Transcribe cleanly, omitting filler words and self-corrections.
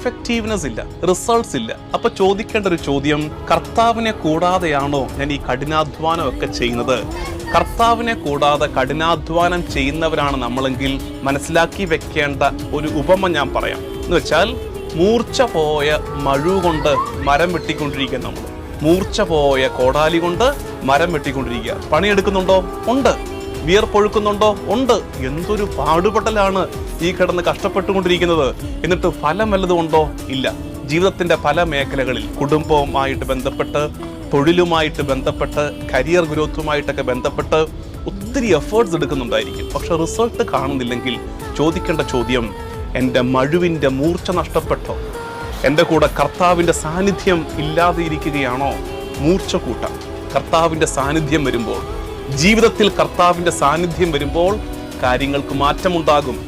Effectiveness ഇല്ല, results ഇല്ല. അപ്പൊ ചോദിക്കേണ്ട ഒരു ചോദ്യം, കർത്താവിനെ കൂടാതെയാണോ ഞാൻ ഈ കഠിനാധ്വാനം ഒക്കെ ചെയ്യുന്നത്? കർത്താവിനെ കൂടാതെ കഠിനാധ്വാനം ചെയ്യുന്നവരാണ് നമ്മളെങ്കിൽ മനസ്സിലാക്കി വെക്കേണ്ട ഒരു ഉപമ ഞാൻ പറയാം. എന്ന് വെച്ചാൽ, മൂർച്ച പോയ മഴു കൊണ്ട് മരം വെട്ടിക്കൊണ്ടിരിക്കുക. നമ്മൾ മൂർച്ച പോയ കോടാലി കൊണ്ട് മരം വെട്ടിക്കൊണ്ടിരിക്കുക. പണിയെടുക്കുന്നുണ്ടോ? ഉണ്ട്. വിയർപ്പൊഴുക്കുന്നുണ്ടോ? ഉണ്ട്. എന്തൊരു പാടുപെടലാണ് ഈ കിടന്ന് കഷ്ടപ്പെട്ടുകൊണ്ടിരിക്കുന്നത്. എന്നിട്ട് ഫലം വല്ലതുമുണ്ടോ? ഇല്ല. ജീവിതത്തിന്റെ പല മേഖലകളിൽ, കുടുംബവുമായിട്ട് ബന്ധപ്പെട്ട്, തൊഴിലുമായിട്ട് ബന്ധപ്പെട്ട്, കരിയർ ഗ്രോത്തുമായിട്ടൊക്കെ ബന്ധപ്പെട്ട് ഒത്തിരി എഫേർട്സ് എടുക്കുന്നുണ്ടായിരിക്കും. പക്ഷെ റിസൾട്ട് കാണുന്നില്ലെങ്കിൽ ചോദിക്കേണ്ട ചോദ്യം, എൻ്റെ മഴുവിൻ്റെ മൂർച്ച നഷ്ടപ്പെട്ടോ? എൻ്റെ കൂടെ കർത്താവിൻ്റെ സാന്നിധ്യം ഇല്ലാതെ ഇരിക്കുകയാണോ? മൂർച്ച കൂട്ടാം. കർത്താവിൻ്റെ സാന്നിധ്യം വരുമ്പോൾ, ജീവിതത്തിൽ കർത്താവിൻ്റെ സാന്നിധ്യം വരുമ്പോൾ കാര്യങ്ങൾക്ക് മാറ്റമുണ്ടാകും.